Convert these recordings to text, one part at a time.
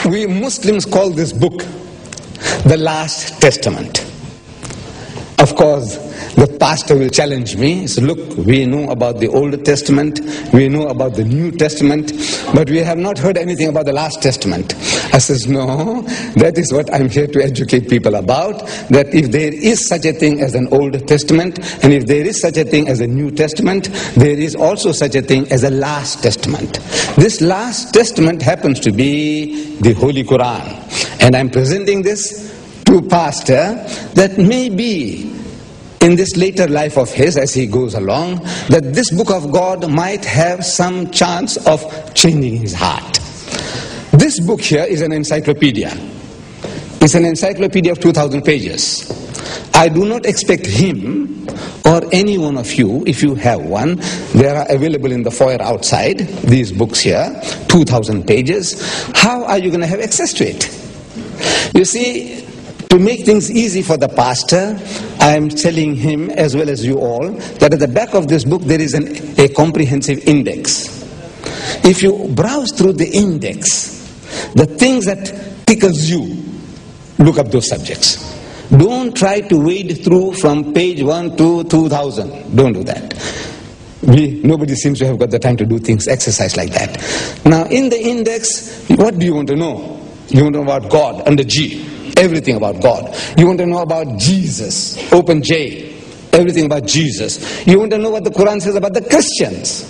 We Muslims call this book the Last Testament. Of course, the pastor will challenge me. So look, we know about the Old Testament, we know about the New Testament, but we have not heard anything about the Last Testament. I says, no, that is what I'm here to educate people about, that if there is such a thing as an Old Testament, and if there is such a thing as a New Testament, there is also such a thing as a Last Testament. This Last Testament happens to be the Holy Quran. And I'm presenting this to pastor that maybe in this later life of his, as he goes along, that this book of God might have some chance of changing his heart. This book here is an encyclopedia. It's an encyclopedia of 2,000 pages. I do not expect him or any one of you, if you have one, they are available in the foyer outside, these books here, 2,000 pages. How are you going to have access to it? You see, to make things easy for the pastor, I am telling him, as well as you all, that at the back of this book there is a comprehensive index. If you browse through the index, the things that tickles you, look up those subjects. Don't try to wade through from page 1 to 2000. Don't do that. Nobody seems to have got the time to do things, exercise like that. Now, in the index, what do you want to know? You want to know about God, under G. Everything about God. You want to know about Jesus, open J, everything about Jesus. You want to know what the Quran says about the Christians.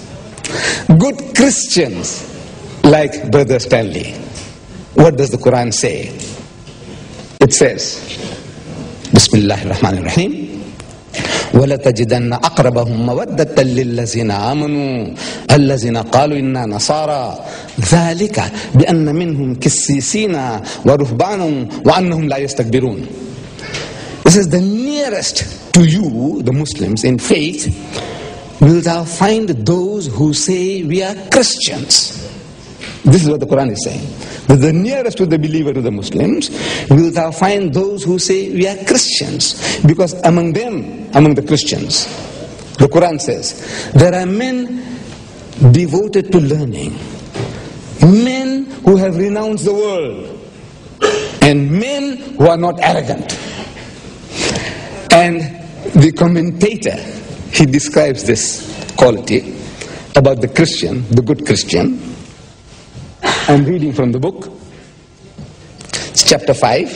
Good Christians, like Brother Stanley. What does the Quran say? It says, Bismillahir Rahmanir Rahim, وَلَتَجِدَنَّ أَقْرَبَهُمْ مَوَدَّةً لِلَّذِينَ آمَنُوا الَّذِينَ قَالُوا إِنَّا نَصَارَى ذَلِكَ بِأَنَّ مِنْهُمْ كِسِّيسِينَ وَرُهْبَانٌ وَأَنَّهُمْ لَا يَسْتَكْبِرُونَ. This is the nearest to you, the Muslims, in faith, will thou find those who say we are Christians. This is what the Quran is saying. That the nearest to the believer, to the Muslims, will thou find those who say we are Christians. Because among them, among the Christians, the Quran says, there are men devoted to learning, men who have renounced the world, and men who are not arrogant. And the commentator, he describes this quality about the Christian, the good Christian. I'm reading from the book. It's chapter 5,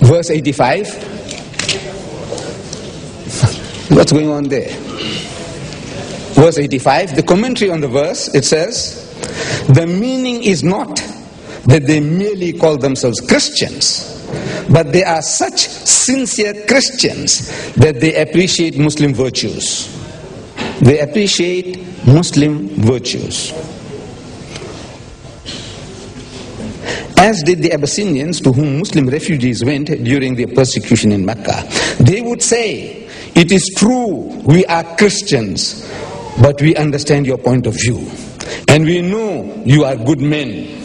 verse 85. What's going on there? Verse 85, the commentary on the verse, it says, the meaning is not that they merely call themselves Christians, but they are such sincere Christians that they appreciate Muslim virtues. They appreciate Muslim virtues. As did the Abyssinians, to whom Muslim refugees went during the persecution in Mecca. They would say, it is true, we are Christians, but we understand your point of view. And we know you are good men.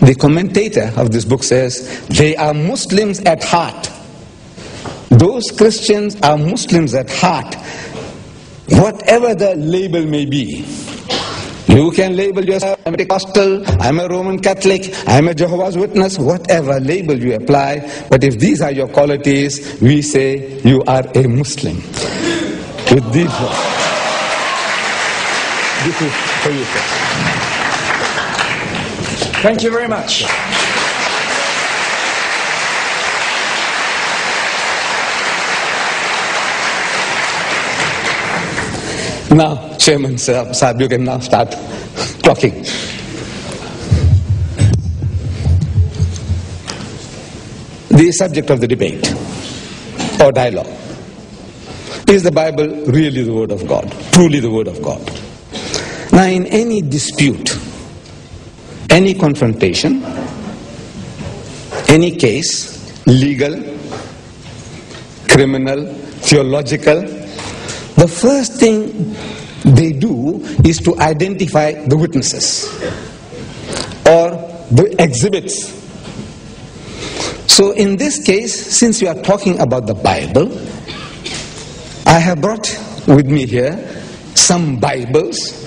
The commentator of this book says, they are Muslims at heart. Those Christians are Muslims at heart, whatever the label may be. You can label yourself, I'm a Pentecostal, I'm a Roman Catholic, I'm a Jehovah's Witness, whatever label you apply. But if these are your qualities, we say you are a Muslim. With these words. This is for you, sir. Thank you very much. Now, Chairman Saab, you can now start talking. The subject of the debate or dialogue. Is the Bible really the Word of God? Truly the Word of God? Now, in any dispute, any confrontation, any case, legal, criminal, theological, the first thing they do is to identify the witnesses or the exhibits. So in this case, since we are talking about the Bible, I have brought with me here some Bibles.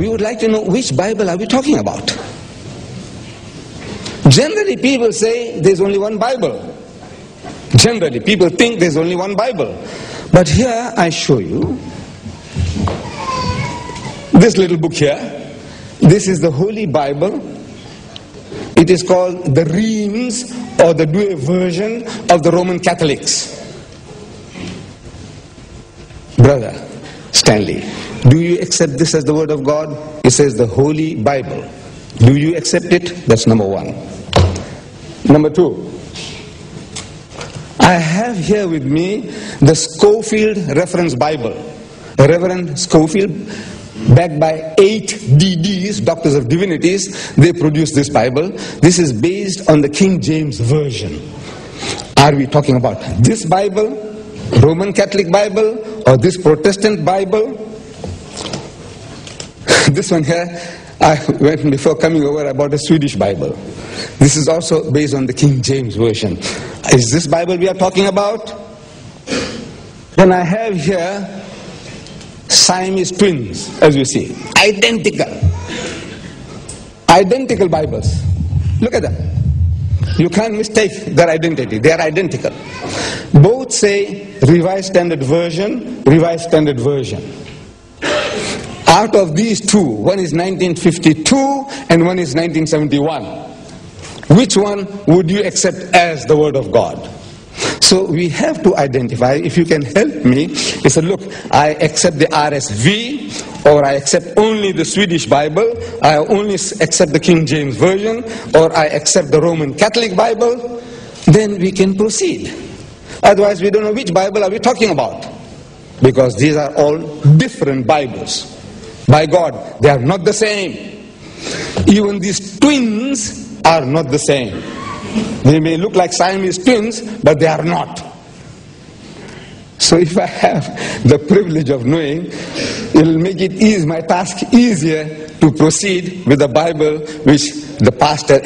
we would like to know which Bible are we talking about. Generally, people say there's only one Bible. Generally, people think there's only one Bible. But here I show you this little book here. This is the Holy Bible. It is called the Reims, or the Douay version of the Roman Catholics. Brother Stanley, do you accept this as the Word of God? It says the Holy Bible. Do you accept it? That's number one. Number two, I have here with me the Scofield Reference Bible. Reverend Scofield, backed by 8 DDs, Doctors of Divinities, they produced this Bible. This is based on the King James Version. Are we talking about this Bible, Roman Catholic Bible, or this Protestant Bible? This one here, before coming over, I bought a Swedish Bible. This is also based on the King James Version. Is this Bible we are talking about? Then I have here Siamese twins, as you see. Identical Bibles. Look at them. You can't mistake their identity. They are identical. Both say Revised Standard Version, Revised Standard Version. Out of these two, one is 1952 and one is 1971. Which one would you accept as the Word of God? So we have to identify. If you can help me, you say, look, I accept the RSV, or I accept only the Swedish Bible, I only accept the King James Version, or I accept the Roman Catholic Bible, then we can proceed. Otherwise, we don't know which Bible are we talking about. Because these are all different Bibles. By God, they are not the same. Even these twins are not the same. They may look like Siamese twins, but they are not. So if I have the privilege of knowing, it will make it my task easier to proceed with the Bible which the pastor